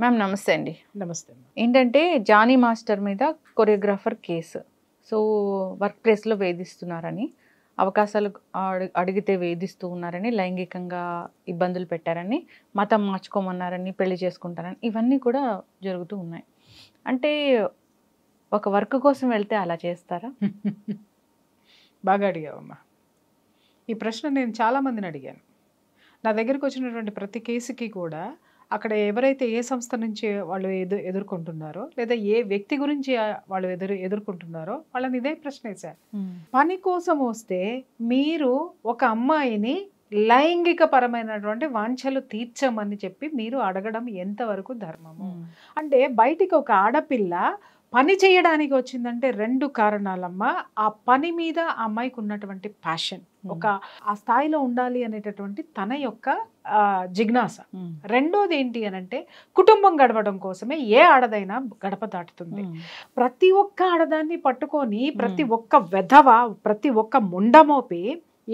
Ma'am నమస్తే అండి. నమస్తే. ఏంటంటే జానీ మాస్టర్ మీద కొరియోగ్రాఫర్ కేసు. సో వర్క్ ప్లేస్లో వేధిస్తున్నారని, అవకాశాలు అడిగితే వేధిస్తూ ఉన్నారని, లైంగికంగా ఇబ్బందులు పెట్టారని, మతం మార్చుకోమన్నారని, పెళ్లి చేసుకుంటారని, ఇవన్నీ కూడా జరుగుతూ ఉన్నాయి. అంటే ఒక వర్క్ కోసం వెళ్తే అలా చేస్తారా? బాగా అడిగావమ్మా. ఈ ప్రశ్న నేను చాలామందిని అడిగాను. నా దగ్గరికి వచ్చినటువంటి ప్రతి కేసుకి కూడా అక్కడ ఎవరైతే ఏ సంస్థ నుంచి వాళ్ళు ఎదుర్కొంటున్నారో లేదా ఏ వ్యక్తి గురించి వాళ్ళు ఎదుర్కొంటున్నారో వాళ్ళని ఇదే ప్రశ్న వేశారు. పని కోసం వస్తే మీరు ఒక అమ్మాయిని లైంగిక పరమైనటువంటి వాంఛలు తీర్చమని చెప్పి మీరు అడగడం ఎంతవరకు ధర్మము? అంటే బయటికి ఒక ఆడపిల్ల పని చేయడానికి వచ్చిందంటే 2 కారణాలమ్మా. ఆ పని మీద ఆ అమ్మాయికి ఉన్నటువంటి ప్యాషన్, ఒక ఆ స్థాయిలో ఉండాలి అనేటటువంటి తన యొక్క జిజ్ఞాస. రెండోది ఏంటి అనంటే కుటుంబం గడపడం కోసమే ఏ ఆడదైనా గడప దాటుతుంది. ప్రతి ఒక్క ఆడదాన్ని పట్టుకొని ప్రతి ఒక్క వెధవ, ప్రతి ఒక్క ముండమోపి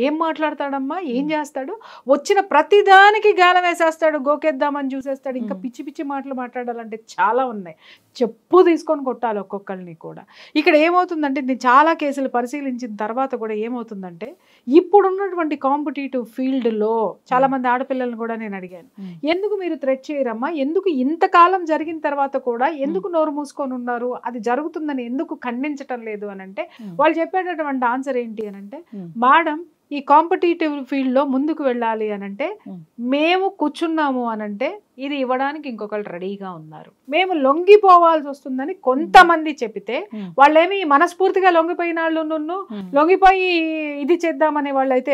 ఏం మాట్లాడతాడమ్మా, ఏం చేస్తాడు? వచ్చిన ప్రతిదానికి గాలం వేసేస్తాడు, గోకేద్దామని చూసేస్తాడు. ఇంకా పిచ్చి పిచ్చి మాటలు మాట్లాడాలంటే చాలా ఉన్నాయి. చెప్పు తీసుకొని కొట్టాలి ఒక్కొక్కరిని కూడా. ఇక్కడ ఏమవుతుందంటే నేను చాలా కేసులు పరిశీలించిన తర్వాత కూడా ఏమవుతుందంటే ఇప్పుడున్నటువంటి కాంపిటేటివ్ ఫీల్డ్లో చాలామంది ఆడపిల్లలను కూడా నేను అడిగాను, ఎందుకు మీరు థ్రెట్ చేయరమ్మా, ఎందుకు ఇంతకాలం జరిగిన తర్వాత కూడా ఎందుకు నోరు మూసుకొని ఉన్నారు, అది జరుగుతుందని ఎందుకు ఖండించటం లేదు అని అంటే వాళ్ళు చెప్పేటటువంటి ఆన్సర్ ఏంటి అని అంటే, మేడం ఈ కాంపిటేటివ్ ఫీల్డ్లో ముందుకు వెళ్ళాలి అనంటే మేము కూర్చున్నాము అనంటే ఇది ఇవ్వడానికి ఇంకొకరు రెడీగా ఉన్నారు, మేము లొంగిపోవాల్సి వస్తుందని కొంతమంది చెబితే వాళ్ళేమి మనస్ఫూర్తిగా లొంగిపోయిన వాళ్ళు లొంగిపోయి ఇది చేద్దామనే వాళ్ళు అయితే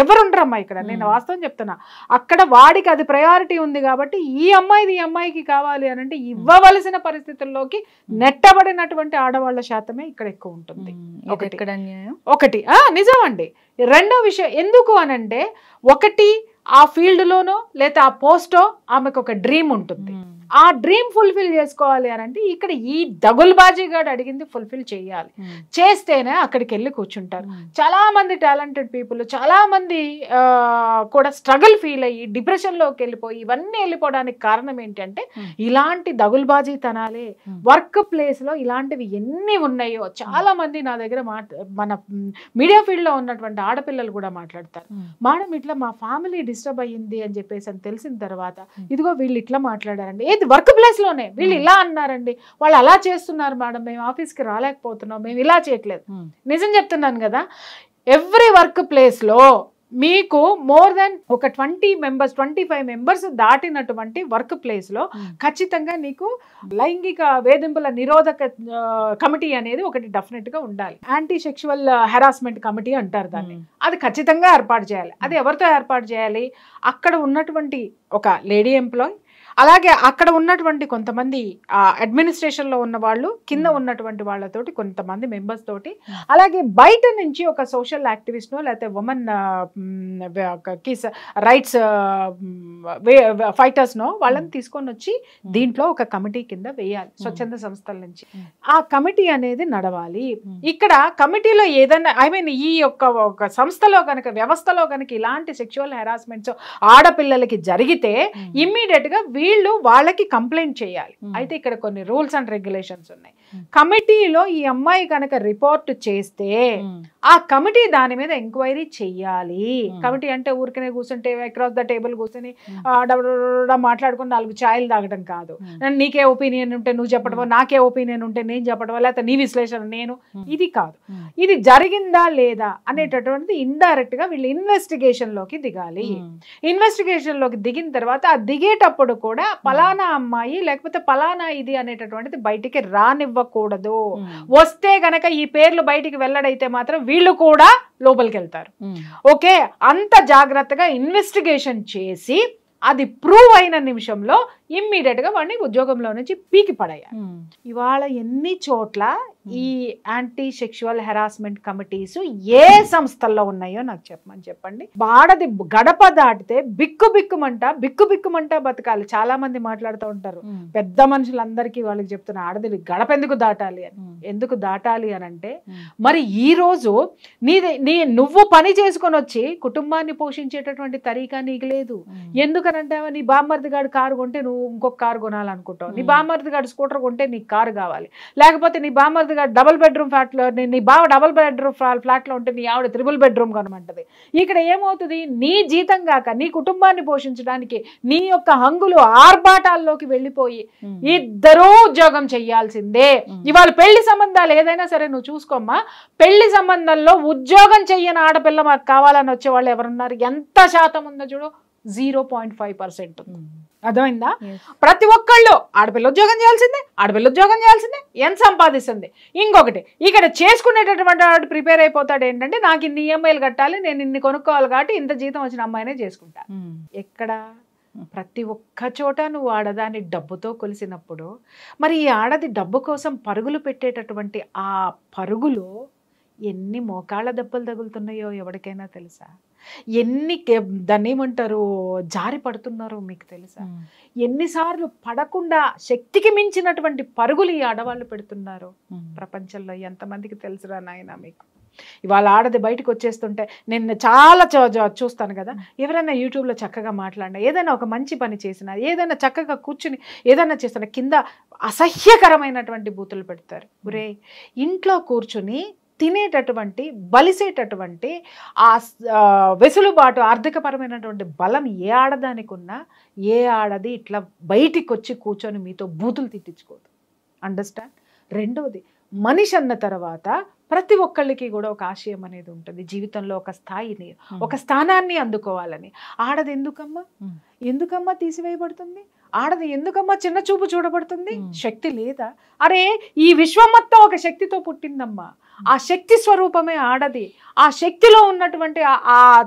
ఎవరుండరమ్మా. ఇక్కడ నేను వాస్తవం చెప్తున్నా, అక్కడ వాడికి అది ప్రయారిటీ ఉంది కాబట్టి ఈ అమ్మాయికి కావాలి అనంటే ఇవ్వవలసిన పరిస్థితుల్లోకి నెట్టబడినటువంటి ఆడవాళ్ల శాతమే ఇక్కడ ఎక్కువ ఉంటుంది. ఒకటి నిజం అండి. రెండో విషయం ఎందుకు అనంటే, ఒకటి ఆ ఫీల్డ్లోనో లేదా ఆ పోస్టో ఆమెకు ఒక డ్రీమ్ ఉంటుంది. ఆ డ్రీమ్ ఫుల్ఫిల్ చేసుకోవాలి అని అంటే ఇక్కడ ఈ దగుల్బాజీగాడు అడిగింది ఫుల్ఫిల్ చేయాలి. చేస్తేనే అక్కడికి వెళ్ళి కూర్చుంటారు. చాలా మంది టాలెంటెడ్ పీపుల్, చాలా మంది కూడా స్ట్రగుల్ ఫీల్ అయ్యి డిప్రెషన్లోకి వెళ్ళిపోయి ఇవన్నీ వెళ్ళిపోవడానికి కారణం ఏంటంటే ఇలాంటి దగుల్బాజీతనాలే. వర్క్ ప్లేస్లో ఇలాంటివి ఎన్ని ఉన్నాయో చాలా మంది నా దగ్గర మన మీడియా ఫీల్డ్లో ఉన్నటువంటి ఆడపిల్లలు కూడా మాట్లాడతారు, మేడం ఇట్లా మా ఫ్యామిలీ డిస్టర్బ్ అయ్యింది అని చెప్పేసి అని తెలిసిన తర్వాత ఇదిగో వీళ్ళు ఇట్లా మాట్లాడారండి, ఏది వర్క్ ప్లేస్ లోనే వీళ్ళు ఇలా అన్నారండి, వాళ్ళు అలా చేస్తున్నారు మేడం, మేము ఆఫీస్కి రాలేకపోతున్నాం, మేము ఇలా చేయట్లేదు. నిజం చెప్తున్నాను కదా, ఎవ్రీ వర్క్ ప్లేస్ లో మీకు మోర్ దెన్ ఒక 25 మెంబర్స్ దాటినటువంటి వర్క్ ప్లేస్ లో ఖచ్చితంగా నీకు లైంగిక వేధింపుల నిరోధక కమిటీ అనేది ఒకటి డెఫినెట్ గా ఉండాలి. యాంటీ సెక్షువల్ హెరాస్మెంట్ కమిటీ అంటారు దాన్ని. అది ఖచ్చితంగా ఏర్పాటు చేయాలి. అది ఎవరితో ఏర్పాటు చేయాలి? అక్కడ ఉన్నటువంటి ఒక లేడీ ఎంప్లాయ్, అలాగే అక్కడ ఉన్నటువంటి కొంతమంది అడ్మినిస్ట్రేషన్లో ఉన్న వాళ్ళు, కింద ఉన్నటువంటి వాళ్ళతోటి కొంతమంది మెంబర్స్ తోటి, అలాగే బయట నుంచి ఒక సోషల్ యాక్టివిస్ట్నో లేకపోతే ఉమెన్ రైట్స్ ఫైటర్స్నో వాళ్ళని తీసుకొని వచ్చి దీంట్లో ఒక కమిటీ కింద వేయాలి, స్వచ్ఛంద సంస్థల నుంచి. ఆ కమిటీ అనేది నడవాలి. ఇక్కడ కమిటీలో ఏదైనా ఈ ఒక సంస్థలో కనుక, వ్యవస్థలో కనుక ఇలాంటి సెక్షువల్ హెరాస్మెంట్స్ ఆడపిల్లలకి జరిగితే ఇమ్మీడియట్ గా వీళ్ళు వాళ్ళకి కంప్లైంట్ చేయాలి. అయితే ఇక్కడ కొన్ని రూల్స్ అండ్ రెగ్యులేషన్స్ ఉన్నాయి. కమిటీలో ఈ అమ్మాయి కనుక రిపోర్ట్ చేస్తే ఆ కమిటీ దాని మీద ఎంక్వైరీ చెయ్యాలి. కమిటీ అంటే ఊరికనే కూర్చుంటే అక్రాస్ ద టేబుల్ కూర్చొని మాట్లాడుకుని 4 ఛాయలు తాగడం కాదు. నీకే ఒపీనియన్ ఉంటే నువ్వు చెప్పడమో, నాకే ఒపీనియన్ ఉంటే నేను చెప్పడమో, లేకపోతే నీ విశ్లేషణ నేను, ఇది కాదు. ఇది జరిగిందా లేదా అనేటటువంటిది ఇండైరెక్ట్ గా వీళ్ళు ఇన్వెస్టిగేషన్ లోకి దిగాలి. ఇన్వెస్టిగేషన్ లోకి దిగిన తర్వాత ఆ దిగేటప్పుడు కూడా పలానా అమ్మాయి లేకపోతే పలానా ఇది అనేటటువంటిది బయటికి రానివ్వకూడదు. వస్తే గనక ఈ పేర్లు బయటికి వెల్లడైతే మాత్రం వీళ్ళు కూడా లోపలికి వెళ్తారు. ఓకే, అంత జాగ్రత్తగా ఇన్వెస్టిగేషన్ చేసి అది ప్రూవ్ అయిన నిమిషంలో ఇమ్మీడియట్ గా వాడిని ఉద్యోగంలో నుంచి పీకి పడేయాలి. ఇవాళ ఎన్ని చోట్ల ఈ యాంటీ సెక్షువల్ హెరాస్మెంట్ కమిటీస్ ఏ సంస్థల్లో ఉన్నాయో నాకు చెప్పండి. ఆడది గడప దాటితే బిక్కుమంట బతకాలి. చాలా మంది మాట్లాడుతూ ఉంటారు, పెద్ద మనుషులందరికీ వాళ్ళకి చెప్తున్నా, ఆడది గడప ఎందుకు దాటాలి అని. ఎందుకు దాటాలి అని అంటే, మరి ఈ రోజు నువ్వు పని చేసుకొని వచ్చి కుటుంబాన్ని పోషించేటటువంటి తరీకా నీకు లేదు. ఎందుకనంటే నీ బామ్మర్ది గారు కారు కొంటే నువ్వు ఇంకొక కారు కొనాలనుకుంటావు, నీ బామ్మర్ది గారు స్కూటర్ కొంటే నీకు కారు కావాలి, లేకపోతే నీ బామ్మర్ది గారు డబుల్ బెడ్రూమ్ ఫ్లాట్లో, నీ బావ డబుల్ బెడ్రూమ్ ఫ్లాట్లో ఉంటే నీ ఆవిడ త్రిబుల్ బెడ్రూమ్ కొనమంటది. ఇక్కడ ఏమవుతుంది, నీ జీతం కాక నీ కుటుంబాన్ని పోషించడానికి నీ యొక్క హంగులు ఆర్భాటాల్లోకి వెళ్ళిపోయి ఇద్దరూ ఉద్యోగం చెయ్యాల్సిందే. ఇవాళ పెళ్లి సంబంధాలు ఏదైనా సరే నువ్వు చూసుకోమ్మా, పెళ్లి సంబంధంలో ఉద్యోగం చెయ్యని ఆడపిల్ల మాకు కావాలని వచ్చే వాళ్ళు ఎవరున్నారు? ఎంత శాతం ఉందో చూడు, 0.5% ఉంది. అర్థమైందా? ప్రతి ఒక్కళ్ళు ఆడపిల్ల ఉద్యోగం చేయాల్సిందే, ఎంత సంపాదిస్తుంది. ఇంకొకటి, ఇక్కడ చేసుకునేటటువంటి వాడు ప్రిపేర్ అయిపోతాడు ఏంటంటే, నాకు ఇన్ని ఈఎంఐలు కట్టాలి, నేను ఇన్ని కొనుక్కోవాలి కాబట్టి ఇంత జీతం వచ్చిన అమ్మాయినే చేసుకుంటా. ఎక్కడ? ప్రతి ఒక్క చోట నువ్వు ఆడదాన్ని డబ్బుతో కొలిసినప్పుడు, మరి ఈ ఆడది డబ్బు కోసం పరుగులు పెట్టేటటువంటి ఆ పరుగులో ఎన్ని మోకాళ్ళ దెబ్బలు తగులుతున్నాయో ఎవరికైనా తెలుసా? ఎన్ని దాన్ని ఏమంటారు జారి పడుతున్నారో మీకు తెలుసా? ఎన్నిసార్లు పడకుండా శక్తికి మించినటువంటి పరుగులు ఈ ఆడవాళ్ళు పెడుతున్నారు ప్రపంచంలో. ఎంతమందికి తెలుసురా నాయన మీకు? ఇవాళ ఆడది బయటకు వచ్చేస్తుంటే నేను చాలా చూస్తాను కదా, ఎవరైనా యూట్యూబ్లో చక్కగా మాట్లాడినా, ఏదైనా ఒక మంచి పని చేసినా, ఏదైనా చక్కగా కూర్చుని ఏదైనా చేస్తున్నా, కింద అసహ్యకరమైనటువంటి బూతులు పెడతారు. ఒరే, ఇంట్లో కూర్చుని తినేటటువంటి బలిసేటటువంటి ఆ వెసులుబాటు, ఆర్థికపరమైనటువంటి బలం ఏ ఆడదానికి ఉన్నా, ఏ ఆడది ఇట్లా బయటికి వచ్చి కూర్చొని మీతో బూతులు తిట్టించుకోదు. అండర్స్టాండ్? రెండవది, మనిషి అన్న తర్వాత ప్రతి ఒక్కళ్ళకి కూడా ఒక ఆశయం అనేది ఉంటుంది జీవితంలో, ఒక స్థాయిని, ఒక స్థానాన్ని అందుకోవాలని. ఆడది ఎందుకమ్మా తీసివేయబడుతుంది? ఆడది ఎందుకమ్మా చిన్న చూపు చూడబడుతుంది? శక్తి లేదా? అరే, ఈ విశ్వం మొత్తం ఒక శక్తితో పుట్టిందమ్మా. ఆ శక్తి స్వరూపమే ఆడది. ఆ శక్తిలో ఉన్నటువంటి ఆ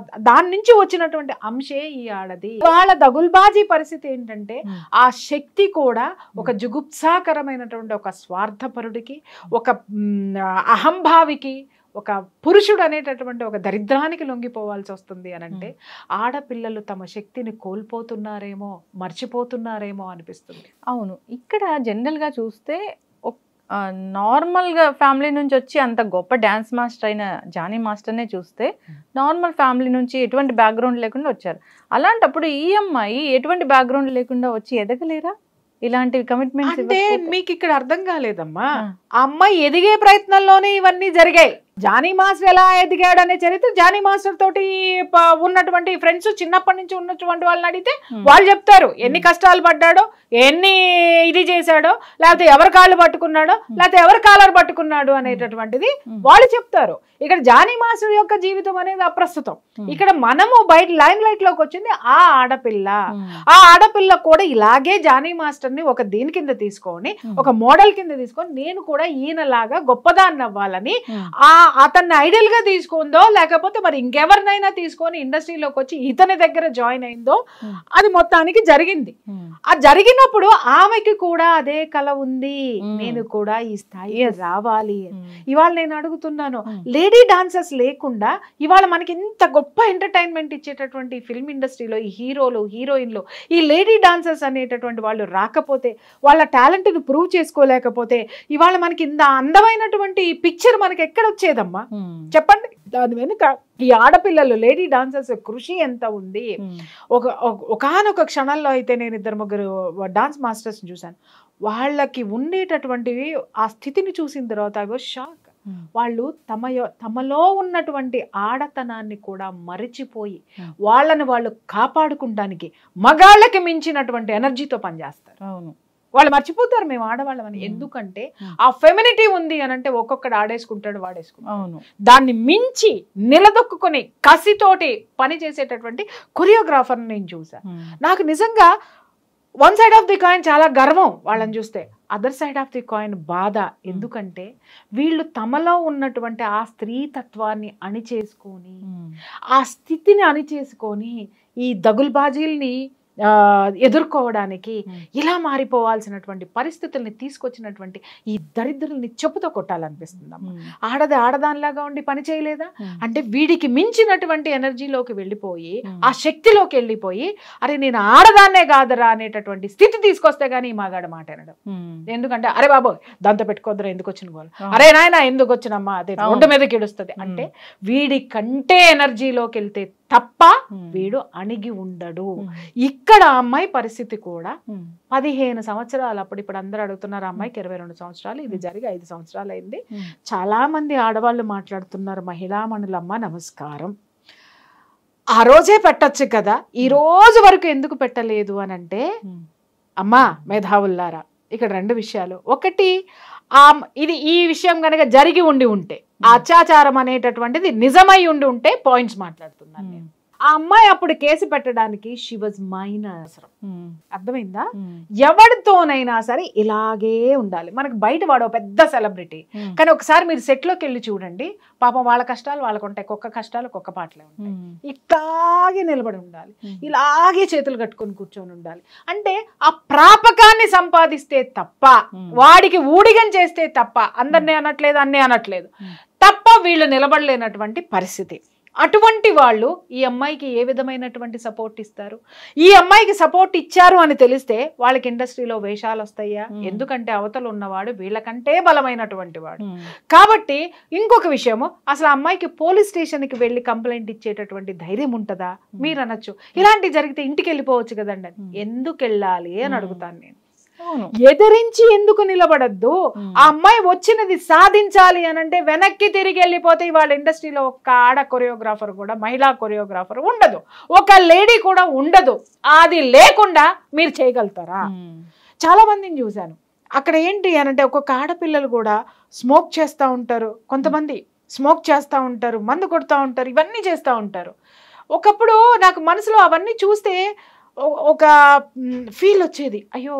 దాని నుంచి వచ్చినటువంటి అంశే ఈ ఆడది. వాళ్ళ దగుల్బాజీ పరిస్థితి ఏంటంటే, ఆ శక్తి కూడా ఒక జుగుప్సాకరమైనటువంటి ఒక స్వార్థపరుడికి, ఒక అహంభావికి, ఒక పురుషుడు అనేటటువంటి ఒక దరిద్రానికి లొంగిపోవాల్సి వస్తుంది అని అంటే, ఆడపిల్లలు తమ శక్తిని కోల్పోతున్నారేమో, మర్చిపోతున్నారేమో అనిపిస్తుంది. అవును, ఇక్కడ జనరల్గా చూస్తే నార్మల్గా ఫ్యామిలీ నుంచి వచ్చి అంత గొప్ప డ్యాన్స్ మాస్టర్ అయిన జానీ మాస్టర్నే చూస్తే, నార్మల్ ఫ్యామిలీ నుంచి ఎటువంటి బ్యాక్గ్రౌండ్ లేకుండా వచ్చారు. అలాంటప్పుడు ఈ అమ్మాయి ఎటువంటి బ్యాక్గ్రౌండ్ లేకుండా వచ్చి ఎదగలేరా? ఇలాంటి కమిట్మెంట్స్ అంటే మీకు ఇక్కడ అర్థం కాలేదమ్మా. ఆ అమ్మాయి ఎదిగే ప్రయత్నంలోనే ఇవన్నీ జరిగాయి. జానీ మాస్టర్ ఎలా ఎదిగాడు అనే చరిత్ర, జానీ మాస్టర్ తోటి ఉన్నటువంటి ఫ్రెండ్స్, చిన్నప్పటి నుంచి ఉన్నటువంటి వాళ్ళని అడిగితే వాళ్ళు చెప్తారు ఎన్ని కష్టాలు పడ్డాడో, ఎన్ని ఇది చేశాడో, లేకపోతే ఎవరి కాళ్ళు పట్టుకున్నాడో, లేకపోతే ఎవరి కాలర్ పట్టుకున్నాడు అనేటటువంటిది వాళ్ళు చెప్తారు. ఇక్కడ జానీ మాస్టర్ యొక్క జీవితం అనేది అప్రస్తుతం. ఇక్కడ మనము బయట లైమ్ లైట్ లోకి వచ్చింది ఆ ఆడపిల్ల. ఆ ఆడపిల్ల కూడా ఇలాగే జానీ మాస్టర్ ని ఒక దీని కింద తీసుకొని, ఒక మోడల్ కింద తీసుకొని, నేను కూడా ఈయనలాగా గొప్పదాన్ని అవ్వాలని అతన్ని ఐడియల్ గా తీసుకుందో, లేకపోతే మరి ఇంకెవరినైనా తీసుకొని ఇండస్ట్రీలోకి వచ్చి ఇతని దగ్గర జాయిన్ అయిందో, అది మొత్తానికి జరిగింది. ఆ జరిగినప్పుడు ఆమెకి కూడా అదే కళ ఉంది, నేను కూడా ఈ స్థాయి రావాలి. ఇవాళ నేను అడుగుతున్నాను, లేడీ డాన్సర్స్ లేకుండా ఇవాళ మనకి ఇంత గొప్ప ఎంటర్టైన్మెంట్ ఇచ్చేటటువంటి ఫిల్మ్ ఇండస్ట్రీలో ఈ హీరోలు, హీరోయిన్లు, ఈ లేడీ డాన్సర్స్ అనేటటువంటి వాళ్ళు రాకపోతే, వాళ్ళ టాలెంట్ ని ప్రూవ్ చేసుకోలేకపోతే, ఇవాళ మనకి ఇంత అందమైనటువంటి పిక్చర్ మనకి ఎక్కడ వచ్చేదమ్మా చెప్పండి? దాని వెనుక ఈ ఆడపిల్లలు, లేడీ డాన్సర్స్ కృషి ఎంత ఉంది. ఒకనొక క్షణంలో అయితే నేను 2-3 డాన్స్ మాస్టర్స్ చూశాను. వాళ్ళకి ఉండేటటువంటివి ఆ స్థితిని చూసిన తర్వాత ఐ వాజ్ షాక్. వాళ్ళు తమలో ఉన్నటువంటి ఆడతనాన్ని కూడా మరిచిపోయి వాళ్ళని వాళ్ళు కాపాడుకుంటానికి మగాళ్ళకి మించినటువంటి ఎనర్జీతో పనిచేస్తారు. అవును, వాళ్ళు మర్చిపోతారు మేము ఆడవాళ్ళమని. ఎందుకంటే ఆ ఫెమినిటీ ఉంది అని అంటే ఒక్కొక్కడు ఆడేసుకుంటాడు, వాడేసుకుంటాడు. అవును, దాన్ని మించి నిలదొక్కుని కసితోటి పని చేసేటటువంటి కొరియోగ్రాఫర్ నేను చూసా. నాకు నిజంగా one side of the coin చాలా గర్వం వాళ్ళని చూస్తే, other side of the coin బాధ. ఎందుకంటే వీళ్ళు తమలో ఉన్నటువంటి ఆ స్త్రీ తత్వాన్ని అణిచేసుకొని, ఆ స్థితిని అణిచేసుకొని ఈ దగుల్బాజీల్ని ఎదుర్కోవడానికి ఇలా మారిపోవాల్సినటువంటి పరిస్థితుల్ని తీసుకొచ్చినటువంటి ఈ దరిద్రుల్ని చెప్పుతో కొట్టాలనిపిస్తుందమ్మా. ఆడదానిలాగా ఉండి పని చేయలేదా అంటే వీడికి మించినటువంటి ఎనర్జీలోకి వెళ్ళిపోయి ఆ శక్తిలోకి వెళ్ళిపోయి అరే నేను ఆడదాన్నే కాదరా అనేటటువంటి స్థితి తీసుకొస్తే గానీ ఈ మగాడు మాట అనడం. ఎందుకంటే అరే బాబు దాంతో పెట్టుకోద్దరా ఎందుకు వచ్చిన గోలు, అరే నాయన ఎందుకు వచ్చినమ్మా అదే రోడ్డు మీదకి ఏడుస్తుంది అంటే వీడి కంటే ఎనర్జీలోకి వెళ్తే తప్ప వీడు అణిగి ఉండడు. ఇక్కడ అమ్మాయి పరిస్థితి కూడా 15 సంవత్సరాలు, అప్పుడు ఇప్పుడు అందరూ అడుగుతున్నారు అమ్మాయికి 22 సంవత్సరాలు, ఇది జరిగి 5 సంవత్సరాలు అయింది. చాలా మంది ఆడవాళ్ళు మాట్లాడుతున్నారు, మహిళామణులమ్మ నమస్కారం, ఆ రోజే పెట్టచ్చు కదా, ఈ రోజు వరకు ఎందుకు పెట్టలేదు అని అంటే అమ్మా మేధావుల్లారా ఇక్కడ 2 విషయాలు. ఒకటి ఇది ఈ విషయం కనుక జరిగి ఉంటే అత్యాచారం అనేటటువంటిది నిజమై ఉంటే పాయింట్స్ మాట్లాడుతున్నాను నేను. ఆ అమ్మాయి అప్పుడు కేసు పెట్టడానికి షీ వాజ్ మైనర్. అర్థమైందా? ఎవరితోనైనా సరే ఇలాగే ఉండాలి. మనకు బయట వాడు పెద్ద సెలబ్రిటీ, కానీ ఒకసారి మీరు సెట్ లోకి వెళ్ళి చూడండి, పాపం వాళ్ళ కష్టాలు వాళ్ళకు ఉంటాయి, కుక్క కష్టాలు కుక్క పాటలే ఉంటాయి. ఇట్లాగే నిలబడి ఉండాలి, ఇలాగే చేతులు కట్టుకొని కూర్చొని ఉండాలి. అంటే ఆ ప్రాపకాన్ని సంపాదిస్తే తప్ప, వాడికి ఊడిగం చేస్తే తప్ప, అందరినీ అనట్లేదు అన్నీ అనట్లేదు తప్ప వీళ్ళు నిలబడలేనటువంటి పరిస్థితి. అటువంటి వాళ్ళు ఈ అమ్మాయికి ఏ విధమైనటువంటి సపోర్ట్ ఇస్తారు? ఈ అమ్మాయికి సపోర్ట్ ఇచ్చారు అని తెలిస్తే వాళ్ళకి ఇండస్ట్రీలో వేషాలు వస్తాయా? ఎందుకంటే అవతల ఉన్నవాడు వీళ్ళకంటే బలమైనటువంటి వాడు. కాబట్టి ఇంకొక విషయము, అసలు అమ్మాయికి పోలీస్ స్టేషన్కి వెళ్ళి కంప్లైంట్ ఇచ్చేటటువంటి ధైర్యం ఉంటుందా? మీరు అనొచ్చు ఇలాంటివి జరిగితే ఇంటికి వెళ్ళిపోవచ్చు కదండి. ఎందుకు వెళ్ళాలి అని అడుగుతాను నేను. ఎదిరించి ఎందుకు నిలబడద్దు? ఆ అమ్మాయి వచ్చినది సాధించాలి అని అంటే వెనక్కి తిరిగి వెళ్ళిపోతే వాళ్ళ ఇండస్ట్రీలో ఒక ఆడ కొరియోగ్రాఫర్ కూడా, మహిళా కొరియోగ్రాఫర్ ఉండదు, ఒక లేడీ కూడా ఉండదు. అది లేకుండా మీరు చేయగలుగుతారా? చాలా మందిని చూశాను అక్కడ ఏంటి అని అంటే ఒక్కొక్క ఆడపిల్లలు కూడా స్మోక్ చేస్తూ ఉంటారు, కొంతమంది స్మోక్ చేస్తూ ఉంటారు, మందు కొడుతూ ఉంటారు, ఇవన్నీ చేస్తూ ఉంటారు. ఒకప్పుడు నాకు మనసులో అవన్నీ చూస్తే ఒక ఫీల్ వచ్చేది, అయ్యో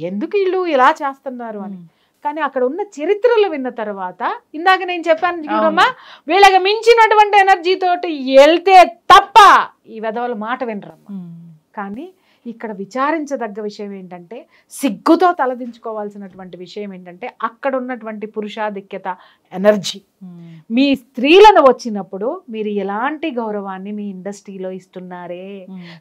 ఎందుకు వీళ్ళు ఇలా చేస్తున్నారు అని. కానీ అక్కడ ఉన్న చరిత్రలు విన్న తర్వాత, ఇందాక నేను చెప్పాను చూడమ్మా, వీళ్ళకి మించినటువంటి ఎనర్జీ తోటి వెళ్తే తప్ప ఈ వెధవల మాట వినరమ్మా. కానీ ఇక్కడ విచారించదగ్గ విషయం ఏంటంటే, సిగ్గుతో తలదించుకోవాల్సినటువంటి విషయం ఏంటంటే, అక్కడ ఉన్నటువంటి పురుషాధిక్యత ఎనర్జీ మీ స్త్రీలను వచ్చినప్పుడు మీరు ఎలాంటి గౌరవాన్ని మీ ఇండస్ట్రీలో ఇస్తున్నారే?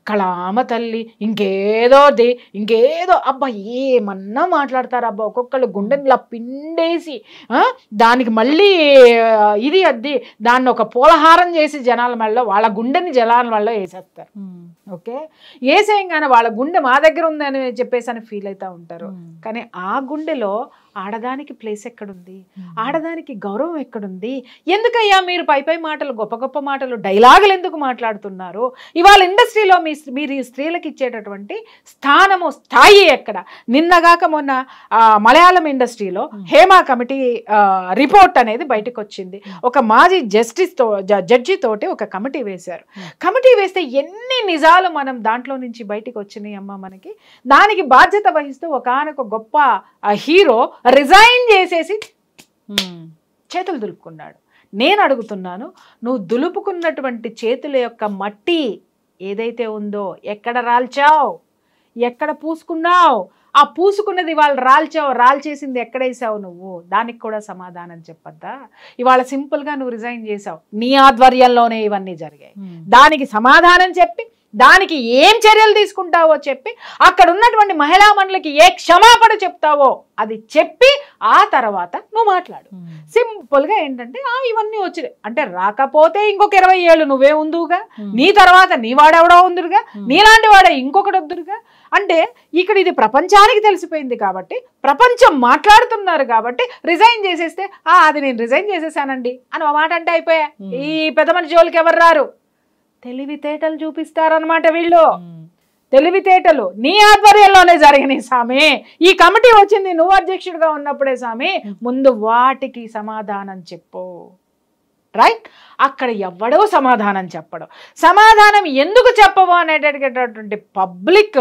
కళామ తల్లి ఇంకేదో అబ్బా ఏమన్నా మాట్లాడతారు అబ్బా, ఒక్కొక్కళ్ళు గుండెనిలా పిండేసి దానికి మళ్ళీ ఇది అద్ది దాన్ని ఒక పూలహారం చేసి జనాల మెడలో, వాళ్ళ గుండెని జనాల మెడలో వేసేస్తారు. ఓకే, వేసేయంగానే వాళ్ళ గుండె మా దగ్గర ఉందని చెప్పేసి అని ఫీల్ అవుతూ ఉంటారు. కానీ ఆ గుండెలో ఆడదానికి ప్లేస్ ఎక్కడుంది? ఆడదానికి గౌరవం ఎక్కడుంది? ఎందుకయ్యా మీరు పై మాటలు, గొప్ప గొప్ప మాటలు, డైలాగులు ఎందుకు మాట్లాడుతున్నారు? ఇవాళ ఇండస్ట్రీలో మీరు స్త్రీలకు ఇచ్చేటటువంటి స్థానము, స్థాయి ఎక్కడ? నిన్నగాక మొన్న మలయాళం ఇండస్ట్రీలో హేమా కమిటీ రిపోర్ట్ అనేది బయటకు వచ్చింది. ఒక మాజీ జడ్జి తోటి ఒక కమిటీ వేశారు. కమిటీ వేస్తే ఎన్ని నిజాలు మనం దాంట్లో నుంచి బయటకు వచ్చినాయి అమ్మ మనకి. దానికి బాధ్యత వహిస్తూ ఒకానొక గొప్ప హీరో రిజైన్ చేసేసి చేతులు దులుపుకున్నాడు. నేను అడుగుతున్నాను, నువ్వు దులుపుకున్నటువంటి చేతుల యొక్క మట్టి ఏదైతే ఉందో ఎక్కడ రాల్చావు, ఎక్కడ పూసుకున్నావు? ఆ పూసుకున్నది వాళ్ళు రాల్చేసింది ఎక్కడేసావు నువ్వు? దానికి కూడా సమాధానం చెప్పద్దా? ఇవాళ సింపుల్గా నువ్వు రిజైన్ చేసావు, నీ ఆధ్వర్యంలోనే ఇవన్నీ జరిగాయి. దానికి సమాధానం చెప్పి, దానికి ఏం చర్యలు తీసుకుంటావో చెప్పి, అక్కడ ఉన్నటువంటి మహిళా మండలికి ఏ క్షమాపణ చెప్తావో అది చెప్పి ఆ తర్వాత నువ్వు మాట్లాడు. సింపుల్గా ఏంటంటే ఇవన్నీ వచ్చినాయి అంటే, రాకపోతే ఇంకొక 20 ఏళ్ళు నువ్వే ఉందుగా, నీ తర్వాత నీ వాడెవడో ఉందిరుగా, నీలాంటి వాడే ఇంకొకటి వద్దురుగా. అంటే ఇక్కడ ఇది ప్రపంచానికి తెలిసిపోయింది కాబట్టి, ప్రపంచం మాట్లాడుతున్నారు కాబట్టి రిజైన్ చేసేస్తే అది నేను రిజైన్ చేసేసానండి అని ఒక మాట అంటే అయిపోయా. ఈ పెద్ద మనిషి జోలికి ఎవరు రారు. తెలివితేటలు చూపిస్తారనమాట వీళ్ళు. తెలివితేటలు నీ ఆధ్వర్యంలోనే జరిగినాయి సామి. ఈ కమిటీ వచ్చింది నువ్వు అధ్యక్షుడిగా ఉన్నప్పుడే సామి. ముందు వాటికి సమాధానం చెప్పు. రైట్. అక్కడ ఎవడో సమాధానం చెప్పడం, సమాధానం ఎందుకు చెప్పవు అనేటటువంటి పబ్లిక్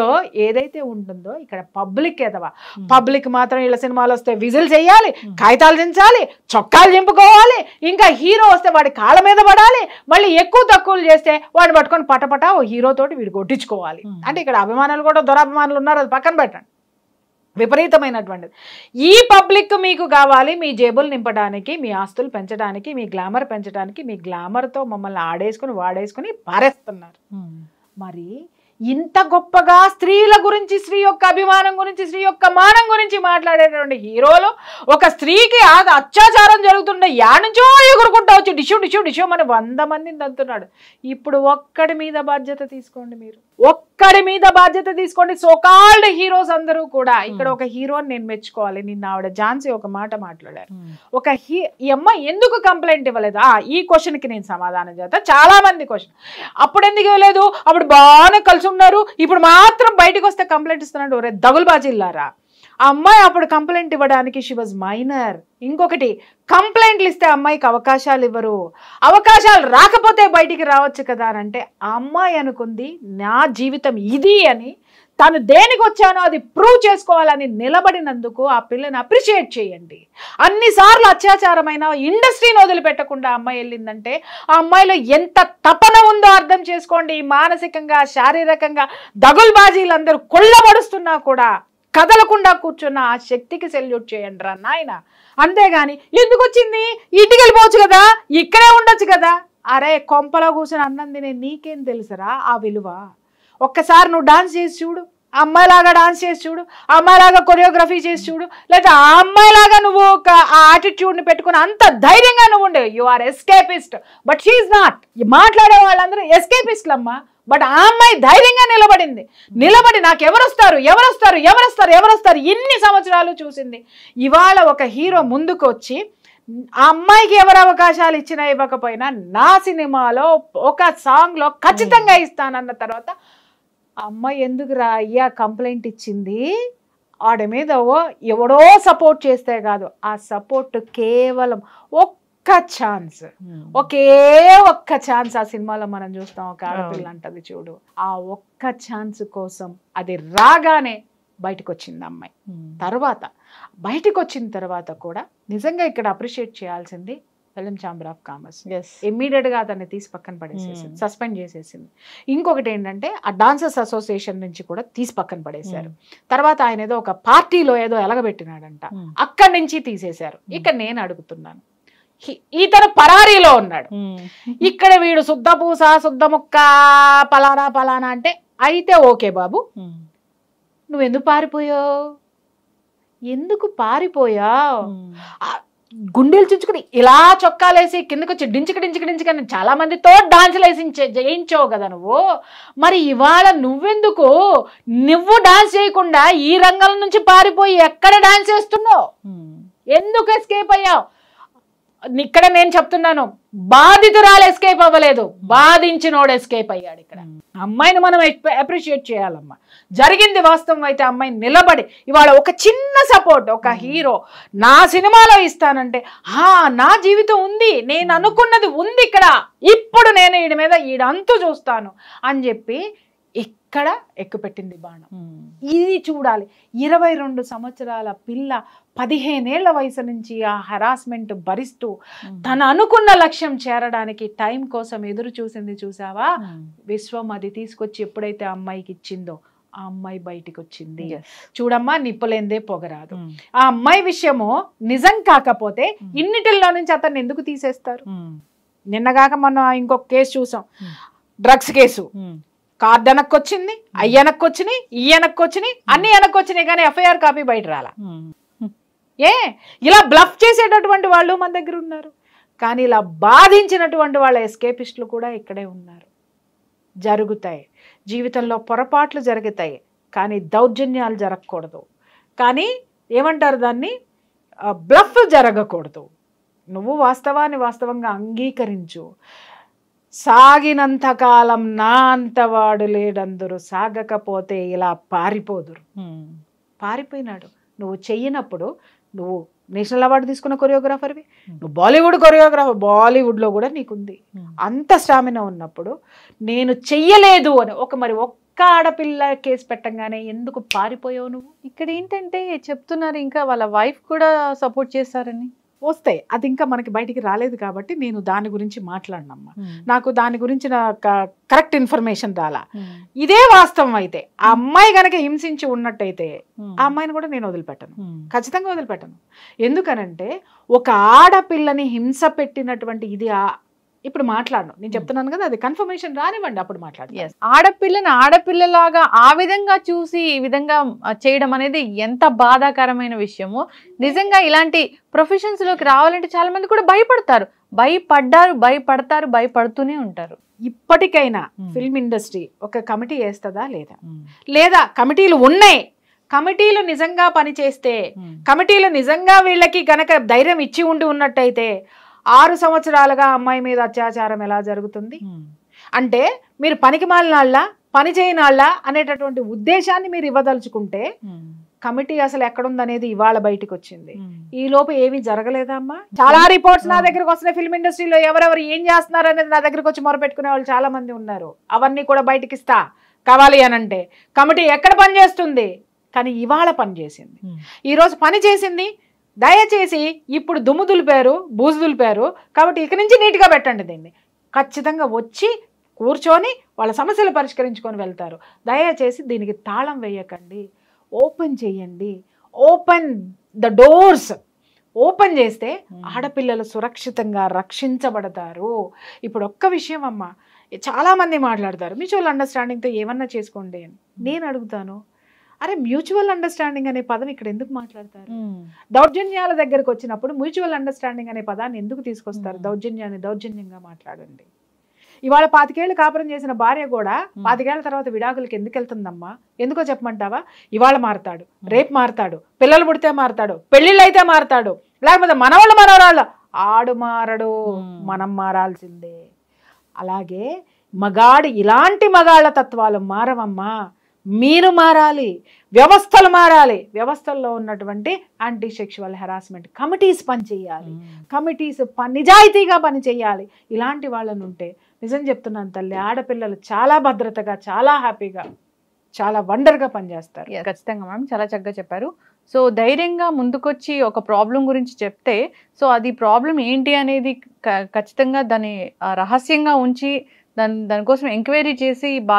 ఏదైతే ఉంటుందో ఇక్కడ పబ్లిక్ ఎదవా. పబ్లిక్ మాత్రం వీళ్ళ సినిమాలు వస్తే విజిల్ చేయాలి, కాగితాలు దించాలి, చొక్కాలు చింపుకోవాలి, ఇంకా హీరో వస్తే వాడి కాళ్ళ మీద పడాలి, మళ్ళీ ఎక్కువ తక్కువలు చేస్తే వాడిని పట్టుకొని పటపట ఓ హీరోతోటి వీడు కొట్టించుకోవాలి. అంటే ఇక్కడ అభిమానులు కూడా దురాభిమానులు ఉన్నారు, అది పక్కన పెట్టండి. విపరీతమైనటువంటిది. ఈ పబ్లిక్ మీకు కావాలి మీ జేబులు నింపడానికి, మీ ఆస్తులు పెంచడానికి, మీ గ్లామర్ పెంచడానికి, మీ గ్లామర్తో మమ్మల్ని ఆడేసుకుని వాడేసుకుని పారేస్తున్నారు. మరి ఇంత గొప్పగా స్త్రీల గురించి, స్త్రీ యొక్క అభిమానం గురించి, స్త్రీ యొక్క మానం గురించి మాట్లాడేటువంటి హీరోలు ఒక స్త్రీకి అత్యాచారం జరుగుతుండే యానుంచో ఎగురుకుంటా వచ్చి డిషు డిషు డిషు అని 100 మందిని తంతున్నాడు. ఇప్పుడు ఒక్కడి మీద బాధ్యత తీసుకోండి, మీరు ఒక్కడి మీద బాధ్యత తీసుకోండి. సోకాల్డ్ హీరోస్ అందరూ కూడా ఇక్కడ ఒక హీరోని నేను మెచ్చుకోవాలి. నిన్న ఆవిడ ఝాన్సీ ఒక మాట మాట్లాడారు. ఈ అమ్మాయి ఎందుకు కంప్లైంట్ ఇవ్వలేదు? ఈ క్వశ్చన్కి నేను సమాధానం చేస్తా. చాలా మంది క్వశ్చన్, అప్పుడు ఎందుకు ఇవ్వలేదు, అప్పుడు బాగానే కలిసి ఉన్నారు, ఇప్పుడు మాత్రం బయటకు వస్తే కంప్లైంట్ ఇస్తున్నాడు. ఒరే దగులుబాజీలారా, ఆ అమ్మాయి అప్పుడు కంప్లైంట్ ఇవ్వడానికి షీ వాజ్ మైనర్. ఇంకొకటి, కంప్లైంట్లు ఇస్తే అమ్మాయికి అవకాశాలు ఇవ్వరు, అవకాశాలు రాకపోతే బయటికి రావచ్చు కదా అని అంటే, ఆ అమ్మాయి అనుకుంది నా జీవితం ఇది అని, తను దేనికి వచ్చానో అది ప్రూవ్ చేసుకోవాలని నిలబడినందుకు ఆ పిల్లని అప్రిషియేట్ చేయండి. అన్నిసార్లు అత్యాచారమైన ఇండస్ట్రీని వదిలిపెట్టకుండా అమ్మాయి వెళ్ళిందంటే ఆ అమ్మాయిలో ఎంత తపన ఉందో అర్థం చేసుకోండి. మానసికంగా, శారీరకంగా దగుల్బాజీలందరూ కొల్లబడుస్తున్నా కూడా కదలకుండా కూర్చున్న ఆ శక్తికి సెల్యూట్ చేయండి రా నాయన. అంతేగాని ఎందుకు వచ్చింది, ఇంటికి వెళ్ళిపోవచ్చు కదా, ఇక్కడే ఉండొచ్చు కదా. అరే కొంపలో కూర్చొని అన్నం తినే నీకేం తెలుసురా ఆ విలువ? ఒక్కసారి నువ్వు డాన్స్ చేసి చూడు, అమ్మాయిలాగా డాన్స్ చేసి చూడు, అమ్మాయిలాగా కొరియోగ్రఫీ చేసి చూడు, లేదా ఆ అమ్మాయిలాగా నువ్వు ఒక ఆ యాటిట్యూడ్ని పెట్టుకుని అంత ధైర్యంగా నువ్వు ఉండే. You are escapist, but she's not. మాట్లాడే వాళ్ళందరూ ఎస్కేపిస్ట్లు అమ్మా. బట్ ఆ అమ్మాయి ధైర్యంగా నిలబడి నాకు ఎవరొస్తారు ఎవరొస్తారు ఎవరొస్తారు ఎవరొస్తారు ఇన్ని సంవత్సరాలు చూసింది. ఇవాళ ఒక హీరో ముందుకు వచ్చి ఆ అమ్మాయికి ఎవరు అవకాశాలు ఇచ్చినా ఇవ్వకపోయినా నా సినిమాలో ఒక సాంగ్లో ఖచ్చితంగా ఇస్తానన్న తర్వాత అమ్మాయి ఎందుకురా అయ్యా కంప్లైంట్ ఇచ్చింది? వాడి మీద ఎవడో సపోర్ట్ చేస్తే కాదు, ఆ సపోర్ట్ కేవలం ఒక్క ఛాన్స్, ఒక్క ఛాన్స్. ఆ సినిమాలో మనం చూస్తాం, ఒక ఆడపిల్ల అంటది చూడు, ఆ ఒక్క ఛాన్స్ కోసం అది రాగానే బయటకు వచ్చింది అమ్మాయి. తర్వాత బయటకు వచ్చిన తర్వాత కూడా నిజంగా ఇక్కడ అప్రిషియేట్ చేయాల్సింది ఫిలిం ఛాంబర్ ఆఫ్ కామర్స్. ఇమ్మీడియట్గా అతన్ని తీసి పక్కన పడేసేసింది, సస్పెండ్ చేసేసింది. ఇంకొకటి ఏంటంటే ఆ డాన్సర్స్ అసోసియేషన్ నుంచి కూడా తీసి పక్కన పడేశారు. తర్వాత ఆయన ఏదో ఒక పార్టీలో ఏదో ఎలగబెట్టినాడంట, అక్కడి నుంచి తీసేశారు. ఇక్కడ నేను అడుగుతున్నాను, ఇతను పరారీలో ఉన్నాడు, ఇక్కడ వీడు శుద్ధ పూస శుద్ధ ముక్క పలానా పలానా అంటే అయితే ఓకే బాబు, నువ్వెందుకు పారిపోయావు? ఎందుకు పారిపోయావు? గుండెలు చుంచుకుని ఇలా చొక్కాలేసి కిందకి వచ్చి డించుకు చాలా మందితో డాన్సులు వేసి చేయించావు కదా నువ్వు. మరి ఇవాళ నువ్వు డాన్స్ చేయకుండా ఈ రంగం నుంచి పారిపోయి ఎక్కడ డాన్స్ చేస్తున్నావు? ఎందుకు ఎస్కేప్ అయ్యావు? ఇక్కడ నేను చెప్తున్నాను, బాధితురాలు ఎస్కేప్ అవ్వలేదు, బాధించినోడు ఎస్కేప్ అయ్యాడు. ఇక్కడ అమ్మాయిని మనం అప్రిషియేట్ చేయాలమ్మా. జరిగింది వాస్తవం అయితే అమ్మాయి నిలబడి ఇవాళ ఒక చిన్న సపోర్ట్, ఒక హీరో నా సినిమాలో ఇస్తానంటే నా జీవితం ఉంది, నేను అనుకున్నది ఉంది ఇక్కడ, ఇప్పుడు నేను వీడి మీద ఈడంతు చూస్తాను అని చెప్పి ఇక్కడ ఎక్కుపెట్టింది బాణం. ఇది చూడాలి. 22 సంవత్సరాల పిల్ల 15 ఏళ్ల వయసు నుంచి ఆ హరాస్మెంట్ భరిస్తూ తను అనుకున్న లక్ష్యం చేరడానికి టైం కోసం ఎదురు చూసింది. చూసావా, విశ్వం అది తీసుకొచ్చి ఎప్పుడైతే అమ్మాయికి ఇచ్చిందో ఆ అమ్మాయి బయటికి వచ్చింది. చూడమ్మా, నిప్పులేందే పొగరాదు. ఆ అమ్మాయి విషయము నిజం కాకపోతే ఇన్నిటిల్లో నుంచి అతన్ని ఎందుకు తీసేస్తారు? నిన్నగాక మనం ఇంకొక కేసు చూసాం, డ్రగ్స్ కేసు. కార్డు వెనక్కొచ్చింది, అయ్యి వెనక్కొచ్చినాయి, ఈ వెనక్కొచ్చినాయి, అన్ని వెనక్కొచ్చినాయి, కానీ ఎఫ్ఐఆర్ కాపీ బయట రాలా. ఇలా బ్లఫ్ చేసేటటువంటి వాళ్ళు మన దగ్గర ఉన్నారు, కానీ ఇలా బాధించినటువంటి వాళ్ళ ఎస్కేపిస్టులు కూడా ఇక్కడే ఉన్నారు. జరుగుతాయి జీవితంలో, పొరపాట్లు జరుగుతాయి, కానీ దౌర్జన్యాలు జరగకూడదు. కానీ ఏమంటారు దాన్ని, బ్లఫ్ జరగకూడదు. నువ్వు వాస్తవాన్ని వాస్తవంగా అంగీకరించు. సాగినంతకాలం నా అంతవాడు లేడందరూ, సాగకపోతే ఇలా పారిపోదురు. పారిపోయినాడు. నువ్వు చెయ్యనప్పుడు నువ్వు నేషనల్ అవార్డు తీసుకున్న కొరియోగ్రాఫర్వి, నువ్వు బాలీవుడ్ కొరియోగ్రాఫర్, బాలీవుడ్లో కూడా నీకుంది. అంత స్టామినా ఉన్నప్పుడు నేను చెయ్యలేదు అని మరి ఒక్క ఆడపిల్ల కేసు పెట్టంగానే ఎందుకు పారిపోయావు నువ్వు? ఇక్కడ ఏంటంటే చెప్తున్నారు ఇంకా వాళ్ళ వైఫ్ కూడా సపోర్ట్ చేశారని. వస్తాయి, అది ఇంకా మనకి బయటికి రాలేదు కాబట్టి నేను దాని గురించి మాట్లాడినమ్మా. నాకు దాని గురించి కరెక్ట్ ఇన్ఫర్మేషన్ రాలా. ఇదే వాస్తవం అయితే ఆ అమ్మాయి గనక హింసించి ఉన్నట్టయితే ఆ అమ్మాయిని కూడా నేను వదిలిపెట్టను, ఖచ్చితంగా వదిలిపెట్టను. ఎందుకనంటే ఒక ఆడపిల్లని హింస పెట్టినటువంటి ఇది ఇప్పుడు మాట్లాడను, నేను చెప్తున్నాను కదా, అది కన్ఫర్మేషన్ రానివ్వండి, అప్పుడు మాట్లాడు. ఆడపిల్లని ఆడపిల్లలాగా ఆ విధంగా చూసి ఈ విధంగా చేయడం అనేది ఎంత బాధాకరమైన విషయమో. నిజంగా ఇలాంటి ప్రొఫెషన్స్ లోకి రావాలంటే చాలా మంది కూడా భయపడతారు, భయపడతారు, భయపడుతూనే ఉంటారు. ఇప్పటికైనా ఫిల్మ్ ఇండస్ట్రీ ఒక కమిటీ వేస్తుందా లేదా కమిటీలు ఉన్నాయి, కమిటీలు నిజంగా పనిచేస్తే, కమిటీలు నిజంగా వీళ్ళకి గనక ధైర్యం ఇచ్చి ఉన్నట్టయితే 6 సంవత్సరాలుగా అమ్మాయి మీద అత్యాచారం ఎలా జరుగుతుంది అంటే మీరు పనికి మాలినాళ్ళ పని చేయనాళ్ళ అనేటటువంటి ఉద్దేశాన్ని మీరు ఇవ్వదలుచుకుంటే కమిటీ అసలు ఎక్కడుందనేది ఇవాళ బయటకు వచ్చింది. ఈ లోపు ఏమీ జరగలేదా అమ్మా? చాలా రిపోర్ట్స్ నా దగ్గరకు వస్తున్నాయి, ఫిల్మ్ ఇండస్ట్రీలో ఎవరెవరు ఏం చేస్తున్నారు అనేది నా దగ్గరకు వచ్చి మొరపెట్టుకునే వాళ్ళు చాలా మంది ఉన్నారు. అవన్నీ కూడా బయటకి ఇస్తా కావాలి అనంటే. కమిటీ ఎక్కడ పనిచేస్తుంది? కానీ ఇవాళ పనిచేసింది, ఈరోజు పని చేసింది. దయచేసి ఇప్పుడు దుమ్ము దులిపారు, బూజు దులిపారు కాబట్టి ఇక నుంచి నీట్గా పెట్టండి దీన్ని. ఖచ్చితంగా వచ్చి కూర్చొని వాళ్ళ సమస్యలు పరిష్కరించుకొని వెళ్తారు. దయచేసి దీనికి తాళం వేయకండి, ఓపెన్ చేయండి. ఓపెన్ ద డోర్స్, ఓపెన్ చేస్తే ఆడపిల్లలు సురక్షితంగా రక్షించబడతారు. ఇప్పుడు ఒక్క విషయం అమ్మ, చాలామంది మాట్లాడతారు మ్యూచువల్ అండర్స్టాండింగ్తో ఏమన్నా చేసుకోండి అని. నేను అడుగుతాను, అరే మ్యూచువల్ అండర్స్టాండింగ్ అనే పదం ఇక్కడ ఎందుకు మాట్లాడతారు? దౌర్జన్యాల దగ్గరకు వచ్చినప్పుడు మ్యూచువల్ అండర్స్టాండింగ్ అనే పదాన్ని ఎందుకు తీసుకొస్తారు? దౌర్జన్యాన్ని దౌర్జన్యంగా మాట్లాడండి. ఇవాళ 25 ఏళ్ళు కాపురం చేసిన భార్య కూడా 25 ఏళ్ల తర్వాత విడాకులకి ఎందుకు వెళ్తుందమ్మా? ఎందుకో చెప్పమంటావా? ఇవాళ మారతాడు, రేపు మారతాడు, పిల్లలు పుడితే మారతాడు, పెళ్ళిళ్ళు అయితే మారతాడు, లేకపోతే మనవాళ్ళు మనవరాళ్ళు, ఆడు మారడు, మనం మారాల్సిందే. అలాగే మగాడి ఇలాంటి మగాళ్ళ తత్వాలు మారవమ్మా, మీరు మారాలి, వ్యవస్థలు మారాలి. వ్యవస్థల్లో ఉన్నటువంటి యాంటీ సెక్షువల్ హెరాస్మెంట్ కమిటీస్ పనిచేయాలి, కమిటీస్ నిజాయితీగా పనిచేయాలి. ఇలాంటి వాళ్ళని ఉంటే నిజం చెప్తున్నాను తల్లి, ఆడపిల్లలు చాలా భద్రతగా, చాలా హ్యాపీగా, చాలా వండర్గా పనిచేస్తారు. ఖచ్చితంగా మ్యామ్, చాలా చక్కగా చెప్పారు. సో ధైర్యంగా ముందుకొచ్చి ఒక ప్రాబ్లం గురించి చెప్తే, సో అది ప్రాబ్లం ఏంటి అనేది ఖచ్చితంగా దాన్ని రహస్యంగా ఉంచి దానికోసం ఎంక్వైరీ చేసి